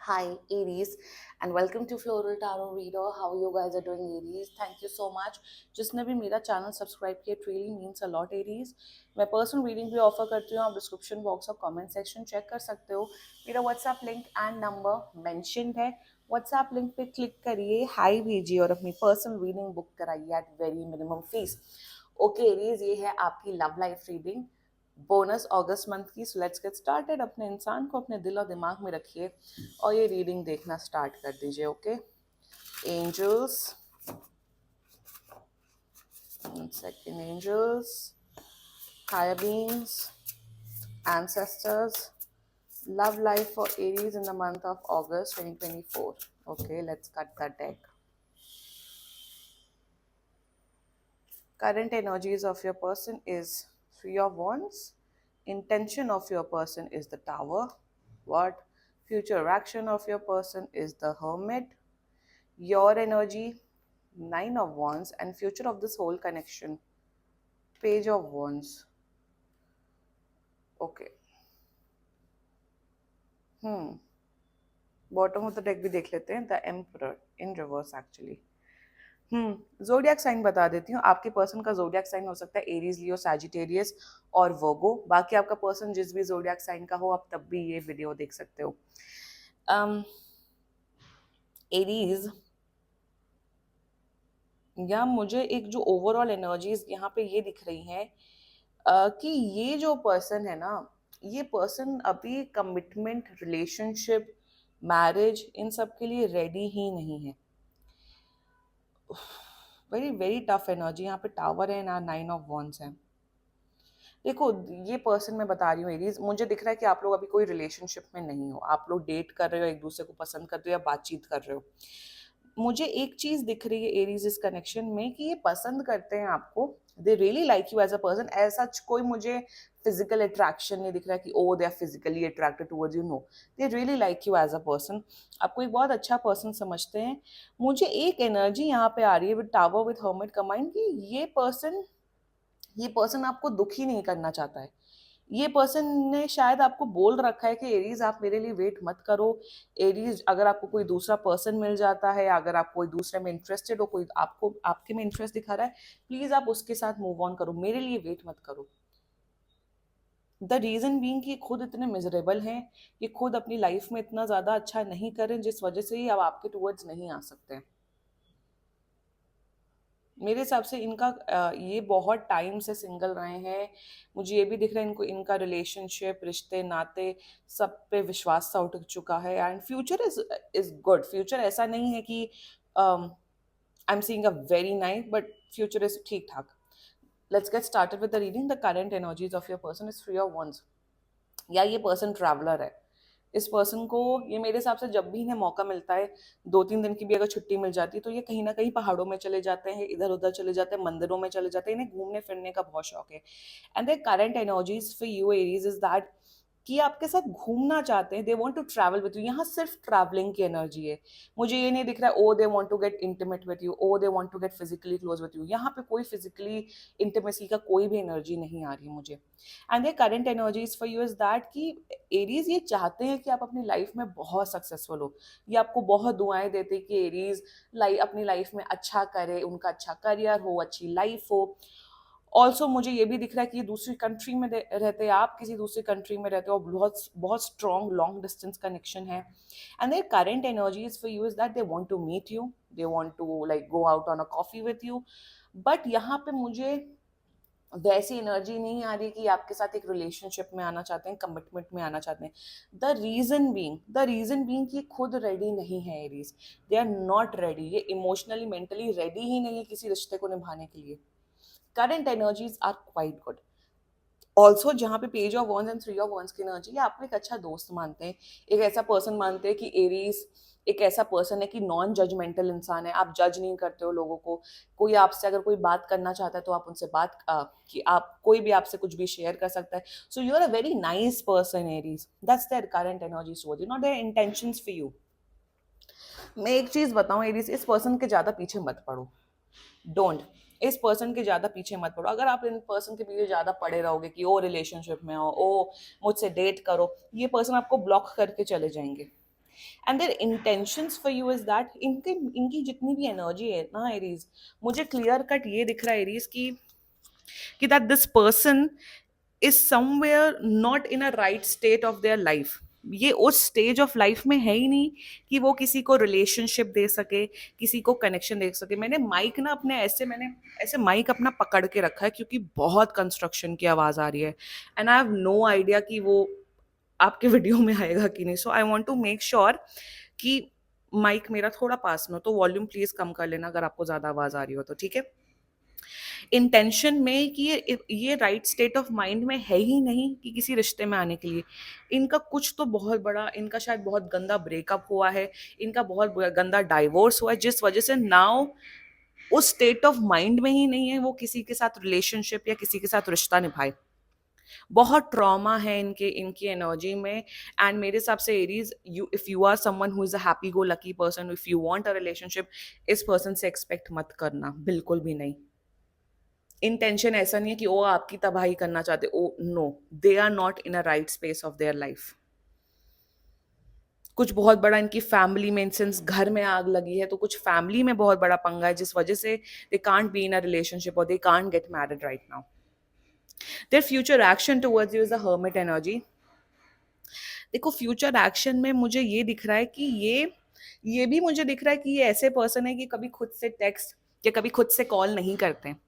Hi, Aries, and welcome to Floral Tarot Reader. How you guys are doing, Aries? Thank you so much. जिसने भी मेरा channel subscribe किया, it really means a lot, Aries. मैं personal reading भी offer करती हूँ. आप description box और कमेंट सेक्शन चेक कर सकते हो. मेरा WhatsApp link and number mentioned है. व्हाट्सएप लिंक पे क्लिक करिए, हाई भेजिए और अपनी पर्सनल रीडिंग बुक कराइए at very minimum fees. Okay, Aries, ये है आपकी love life reading bonus August month की. So let's get started. अपने इंसान को अपने दिल और दिमाग में रखिए और ये रीडिंग देखना स्टार्ट कर दीजिए. Okay, angels, second angels, higher beings, ancestors, love life for Aries in the month of August 2024. Okay, let's cut the deck. Current energies of your person is Three of Wands. Intention of your person is the Tower. What? Future action of your person is the Hermit. Your energy, Nine of Wands, and future of this whole connection, Page of Wands. Okay. Bottom of the deck भी देख लेते हैं. The emperor in reverse actually. Zodiac sign बता देती हूँ. आपके person का zodiac sign हो सकता है एरीज, लियो, सैजिटेरियस और वर्गो. बाकी आपका पर्सन जिस भी जोडियक साइन का हो, आप तब भी ये वीडियो देख सकते हो. एरीज, या मुझे एक जो ओवरऑल एनर्जीज यहाँ पे ये दिख रही हैं कि ये जो पर्सन है ना, ये पर्सन अभी कमिटमेंट, रिलेशनशिप, मैरिज, इन सब के लिए रेडी ही नहीं है. Very very tough energy. यहाँ पे टावर है ना, नाइन ऑफ वॉन्ड्स है. देखो, ये पर्सन मैं बता रही हूँ एरीज, मुझे दिख रहा है कि आप लोग अभी कोई रिलेशनशिप में नहीं हो. आप लोग डेट कर रहे हो, एक दूसरे को पसंद करते हो या बातचीत कर रहे हो. मुझे एक चीज दिख रही है एरीज इस कनेक्शन में कि ये पसंद करते हैं आपको. They really like you as a person. ऐसा कोई मुझे फिजिकल अट्रैक्शन नहीं दिख रहा है कि oh they are physically attracted towards you. No, they really like you as a person. आपको एक बहुत अच्छा पर्सन समझते हैं. मुझे एक एनर्जी यहाँ पे आ रही है with tower, with hermit combined, कि ये पर्सन आपको दुखी नहीं करना चाहता है. ये पर्सन ने शायद आपको बोल रखा है कि एरीज आप मेरे लिए वेट मत करो. एरीज, अगर आपको कोई दूसरा पर्सन मिल जाता है, अगर आप कोई दूसरे में इंटरेस्टेड हो, कोई आपको आपके में इंटरेस्ट दिखा रहा है, प्लीज आप उसके साथ मूव ऑन करो, मेरे लिए वेट मत करो. द रीजन बीइंग कि खुद इतने मिजरेबल हैं, ये खुद अपनी लाइफ में इतना ज्यादा अच्छा नहीं करें, जिस वजह से ही अब आपके टूवर्ड्स नहीं आ सकते. मेरे हिसाब से इनका ये बहुत टाइम से सिंगल रहे हैं. मुझे ये भी दिख रहा है इनको, इनका रिलेशनशिप, रिश्ते नाते, सब पे विश्वास सा उठ चुका है. And future is good. Future ऐसा नहीं है कि I am seeing a very nice, but future is ठीक ठाक. Let's get started with the reading. The current energies of your person is three of wands. या ये पर्सन ट्रैवलर है. इस पर्सन को, ये मेरे हिसाब से जब भी इन्हें मौका मिलता है, 2-3 दिन की भी अगर छुट्टी मिल जाती है, तो ये कहीं ना कहीं पहाड़ों में चले जाते हैं, इधर उधर चले जाते हैं, मंदिरों में चले जाते हैं. इन्हें घूमने फिरने का बहुत शौक है. And the current energies for you Aries is that कि आपके साथ घूमना चाहते हैं. They want to travel with you. यहाँ सिर्फ ट्रैवलिंग की एनर्जी है. मुझे ये नहीं दिख रहा है oh they want to get intimate with you, oh they want to get physically close with you. यहाँ पे कोई फिजिकली इंटीमेसी का कोई भी एनर्जी नहीं आ रही मुझे. And the current energies for you is that कि एरीज ये चाहते हैं कि आप अपनी लाइफ में बहुत सक्सेसफुल हो. ये आपको बहुत दुआएं देते हैं कि एरीज अपनी लाइफ में अच्छा करे, उनका अच्छा करियर हो, अच्छी लाइफ हो. ऑल्सो मुझे ये भी दिख रहा है कि ये दूसरी कंट्री में रहते हैं, आप किसी दूसरी कंट्री में रहते हो, और बहुत बहुत स्ट्रॉन्ग लॉन्ग डिस्टेंस कनेक्शन है. And their current energies for you is that they want to meet you, they want to like go out on a coffee with you. But यहाँ पे मुझे वैसी एनर्जी नहीं आ रही कि आपके साथ एक रिलेशनशिप में आना चाहते हैं, कमिटमेंट में आना चाहते हैं. द रीजन बीइंग कि खुद रेडी नहीं है Aries. They are not ready. ये इमोशनली, मेंटली रेडी ही नहीं है किसी रिश्ते को निभाने के लिए. Current energies are quite good. Also जहाँ पे page of wands and three of wands की एनर्जी है, आपको एक अच्छा दोस्त मानते हैं, एक ऐसा पर्सन मानते हैं कि एरीज एक ऐसा पर्सन है कि नॉन जजमेंटल इंसान है. आप जज नहीं करते हो लोगों को. कोई आपसे अगर कोई बात करना चाहता है तो आप उनसे बात कि आप कोई भी आपसे कुछ भी शेयर कर सकता है. So you are a very nice person Aries. That's their current energy towards you, not their intentions for you. मैं एक चीज बताऊं एरीज, इस पर्सन के ज्यादा पीछे मत पड़ो. डोंट. इस पर्सन के ज्यादा पीछे मत पड़ो. अगर आप इन पर्सन के पीछे ज्यादा पड़े रहोगे कि ओ रिलेशनशिप में हो, ओ मुझसे डेट करो, ये पर्सन आपको ब्लॉक करके चले जाएंगे. And their intentions for you is that इनकी जितनी भी एनर्जी है ना एरीज, मुझे क्लियर कट ये दिख रहा है एरीज कि that this person is somewhere not in a right state of their life. ये उस स्टेज ऑफ लाइफ में है ही नहीं कि वो किसी को रिलेशनशिप दे सके, किसी को कनेक्शन दे सके। मैंने ऐसे माइक अपना पकड़ के रखा है क्योंकि बहुत कंस्ट्रक्शन की आवाज आ रही है, and I have no idea कि वो आपके वीडियो में आएगा कि नहीं। So I want to make sure कि माइक मेरा थोड़ा पास में हो, तो वॉल्यूम प्लीज कम कर लेना अगर आपको ज्यादा आवाज आ रही हो तो, ठीक है। इंटेंशन में कि ये राइट स्टेट ऑफ माइंड में है ही नहीं कि किसी रिश्ते में आने के लिए। इनका कुछ तो बहुत बड़ा, इनका शायद बहुत गंदा ब्रेकअप हुआ है, इनका बहुत गंदा डाइवोर्स हुआ है, जिस वजह से नाउ उस स्टेट ऑफ माइंड में ही नहीं है वो किसी के साथ रिलेशनशिप या किसी के साथ रिश्ता निभाए। बहुत ट्रॉमा है इनके इनकी एनर्जी में। एंड मेरे हिसाब से Aries, you if you are someone who is a happy go lucky person, if you want a relationship, इस पर्सन से एक्सपेक्ट मत करना, बिल्कुल भी नहीं। इंटेंशन ऐसा नहीं है कि वो आपकी तबाही करना चाहते, oh no, they are not in a right space of their life. कुछ बहुत बड़ा इनकी फैमिली में, सिंस घर में आग लगी है तो कुछ फैमिली में बहुत बड़ा पंगा है जिस वजह से they can't be in a relationship और they can't get married right now. Their future action towards you is a hermit energy. देखो फ्यूचर एक्शन में मुझे ये दिख रहा है कि ये भी मुझे दिख रहा है कि ये ऐसे पर्सन है कि कभी खुद से टेक्स्ट या कभी खुद से कॉल नहीं करते।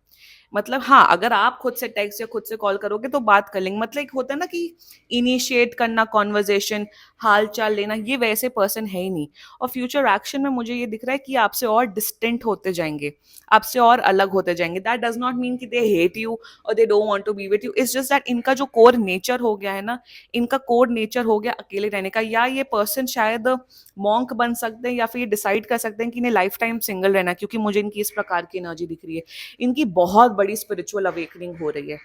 मतलब हाँ, अगर आप खुद से टेक्स्ट या खुद से कॉल करोगे तो बात कर लेंगे। मतलब एक होता है ना कि इनिशिएट करना कॉन्वर्जेशन, हाल चाल लेना, ये वैसे पर्सन है ही नहीं। और फ्यूचर एक्शन में मुझे ये दिख रहा है कि आपसे और डिस्टेंट होते जाएंगे, आपसे और अलग होते जाएंगे। दैट डज नॉट मीन कि दे हेट यू और they don't want to be with you. It's just that इनका जो कोर नेचर हो गया है ना, इनका कोर नेचर हो गया अकेले रहने का। या ये पर्सन शायद मॉन्क बन सकते हैं या फिर डिसाइड कर सकते हैं कि इन्हें लाइफ टाइम सिंगल रहना है, क्योंकि मुझे इनकी इस प्रकार की एनर्जी दिख रही है। इनकी बहुत बड़ी स्पिरिचुअल अवेकनिंग हो रही है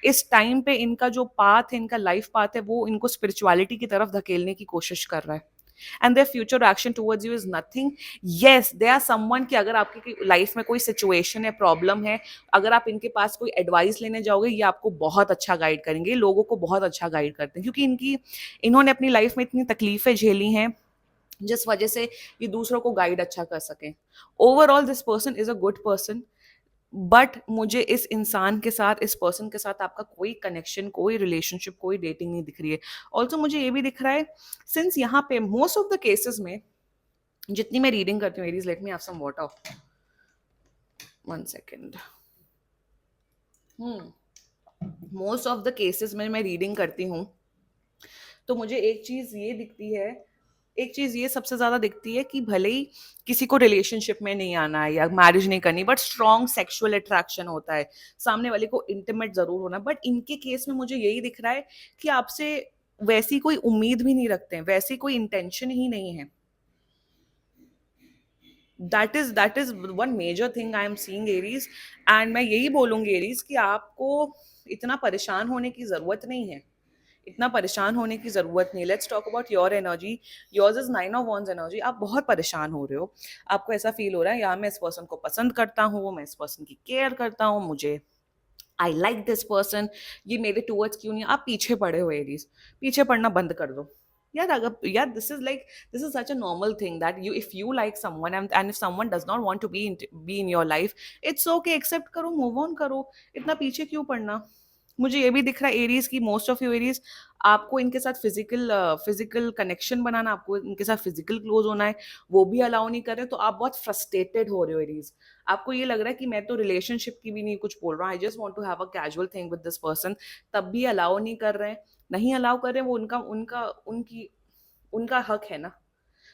इस टाइम पे। इनका जो पाथ है, इनका लाइफ पाथ है, वो इनको स्पिरिचुअलिटी की तरफ धकेलने की कोशिश कर रहा है। And their future action towards you is nothing. Yes, they are someone कि अगर आपकी लाइफ में कोई सिचुएशन है, प्रॉब्लम है, अगर आप इनके पास कोई एडवाइस लेने जाओगे, ये आपको बहुत अच्छा गाइड करेंगे। ये लोगों को बहुत अच्छा गाइड करते हैं क्योंकि इन्होंने अपनी लाइफ में इतनी तकलीफें झेली हैं जिस वजह से ये दूसरों को गाइड अच्छा कर सकें। Overall this person is a good person, but मुझे इस इंसान के साथ, इस पर्सन के साथ आपका कोई कनेक्शन, कोई रिलेशनशिप, कोई डेटिंग नहीं दिख रही है। ऑल्सो मुझे ये भी दिख रहा है, सिंस यहाँ पे मोस्ट ऑफ द केसेस में जितनी मैं रीडिंग करती हूँ, Aries let me have some water, 1 second. Most of the cases में मैं रीडिंग करती हूँ तो मुझे एक चीज ये दिखती है, एक चीज ये सबसे ज्यादा दिखती है कि भले ही किसी को रिलेशनशिप में नहीं आना है या मैरिज नहीं करनी, बट स्ट्रॉन्ग सेक्सुअल अट्रैक्शन होता है, सामने वाले को इंटीमेट जरूर होना। बट इनके केस में मुझे यही दिख रहा है कि आपसे वैसी कोई उम्मीद भी नहीं रखते हैं, वैसी कोई इंटेंशन ही नहीं है। That is one major thing I am seeing Aries. And मैं यही बोलूंगी एरीज कि आपको इतना परेशान होने की जरूरत नहीं है, इतना परेशान होने की जरूरत नहीं। Let's talk about your energy. Yours is 9 of wands energy. आप बहुत परेशान हो रहे हो, आपको ऐसा फील हो रहा है यार मैं इस पर्सन को पसंद करता हूँ, मैं इस पर्सन की केयर करता हूँ, मुझे आई लाइक दिस पर्सन, ये मेरे टूवर्ड्स क्यों नहीं। आप पीछे पड़े हो एरीज, पीछे पड़ना बंद कर दो यार। अगर यार this is such a normal thing that you, if you like someone and if someone does not want to be in your life, it's okay, accept करो, मूव ऑन करो, इतना पीछे क्यों पड़ना। मुझे ये भी दिख रहा है एरीज की मोस्ट ऑफ यू एरीज, आपको इनके साथ फिजिकल कनेक्शन बनाना, आपको इनके साथ फिजिकल क्लोज होना है, वो भी अलाउ नहीं कर रहे, तो आप बहुत फ्रस्ट्रेटेड हो रहे हो एरीज। आपको ये लग रहा है कि मैं तो रिलेशनशिप की भी नहीं कुछ बोल रहा हूँ, I just want to have a casual thing with this person, तब भी अलाउ नहीं कर रहे हैं। नहीं अलाउ कर रहे हैं, वो उनका उनका उनकी उनका हक है ना।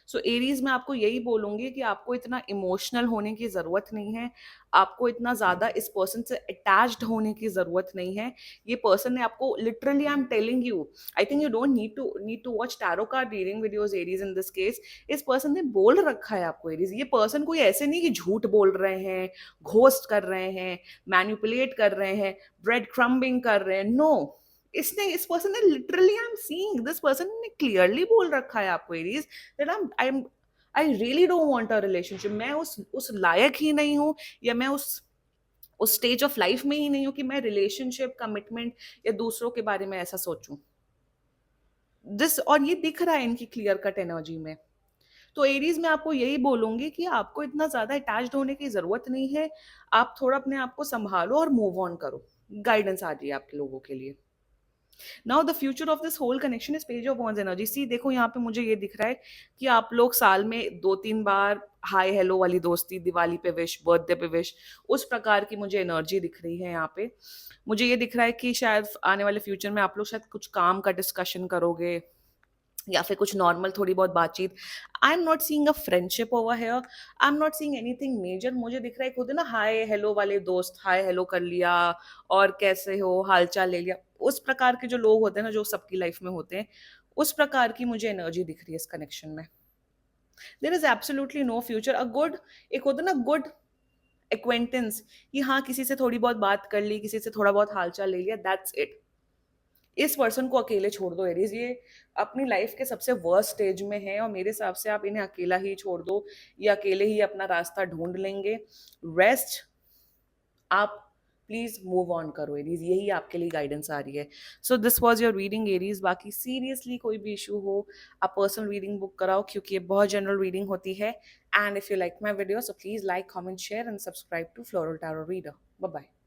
सो एरीज में आपको यही बोलूंगी कि आपको इतना इमोशनल होने की जरूरत नहीं है, आपको इतना ज्यादा इस पर्सन से अटैच्ड होने की जरूरत नहीं है। ये पर्सन ने आपको literally, I am telling you, I think you don't need to watch tarot card reading videos Aries in this case. इस पर्सन ने बोल रखा है आपको एरीज। ये पर्सन कोई ऐसे नहीं कि झूठ बोल रहे हैं, घोस्ट कर रहे हैं, मैनिपुलेट कर रहे हैं, ब्रेड क्रम्बिंग कर रहे हैं, नो। इसने, इस पर्सन ने literally, I am seeing this person ने क्लियरली बोल रखा है आपको Aries that I really don't want a relationship. मैं उस लायक ही नहीं हूँ, या मैं उस स्टेज ऑफ लाइफ में ही नहीं हूँ कि मैं रिलेशनशिप, कमिटमेंट या दूसरों के बारे में ऐसा सोचूं। दिस, और ये दिख रहा है इनकी क्लियर कट एनर्जी में। तो एरीज़ मैं आपको यही बोलूँगी कि आपको इतना ज़्यादा अटैच्ड होने की ज़रूरत नहीं है। आप थोड़ा अपने आप को सँभालो और मूव ऑन करो। गाइडेंस आ रही है आपके लोगों के लिए। Now the future of this whole connection is page of wands energy. See देखो यहाँ पे मुझे ये दिख रहा है कि आप लोग साल में 2-3 बार हाय हेलो वाली दोस्ती, दिवाली पे विश, बर्थडे पे विश, उस प्रकार की मुझे एनर्जी दिख रही है यहाँ पे। मुझे ये दिख रहा है कि शायद आने वाले फ्यूचर में आप लोग शायद कुछ काम का डिस्कशन करोगे या फिर कुछ नॉर्मल थोड़ी बहुत बातचीत। I am not seeing a friendship over here, I am not seeing anything major. मुझे दिख रहा है खुद ना हाय हेलो वाले दोस्त, हाय हेलो कर लिया और कैसे हो, हालचाल ले लिया। उस प्रकार के जो लोग होते हैं ना, जो सबकी लाइफ में होते हैं, उस प्रकार की मुझे एनर्जी दिख रही है इस कनेक्शन में। There is absolutely no future. A good, एक होता है ना गुड एक्वेंटेंस, कि हाँ किसी से थोड़ी बहुत बात कर ली, किसी से थोड़ा बहुत हालचाल ले लिया, दैट्स इट। इस पर्सन को अकेले छोड़ दो एरीज, ये अपनी लाइफ के सबसे वर्स्ट स्टेज में है और मेरे हिसाब से आप इन्हें अकेला ही छोड़ दो, ये अकेले ही अपना रास्ता ढूंढ लेंगे। रेस्ट, आप प्लीज मूव ऑन करो एरीज, यही आपके लिए गाइडेंस आ रही है। So this was your reading Aries. बाकी सीरियसली कोई भी इशू हो, आप पर्सनल रीडिंग बुक कराओ, क्योंकि ये बहुत जनरल रीडिंग होती है। And if you like my video, so please like, comment, share and subscribe to Floral Tarot Reader. Bye bye.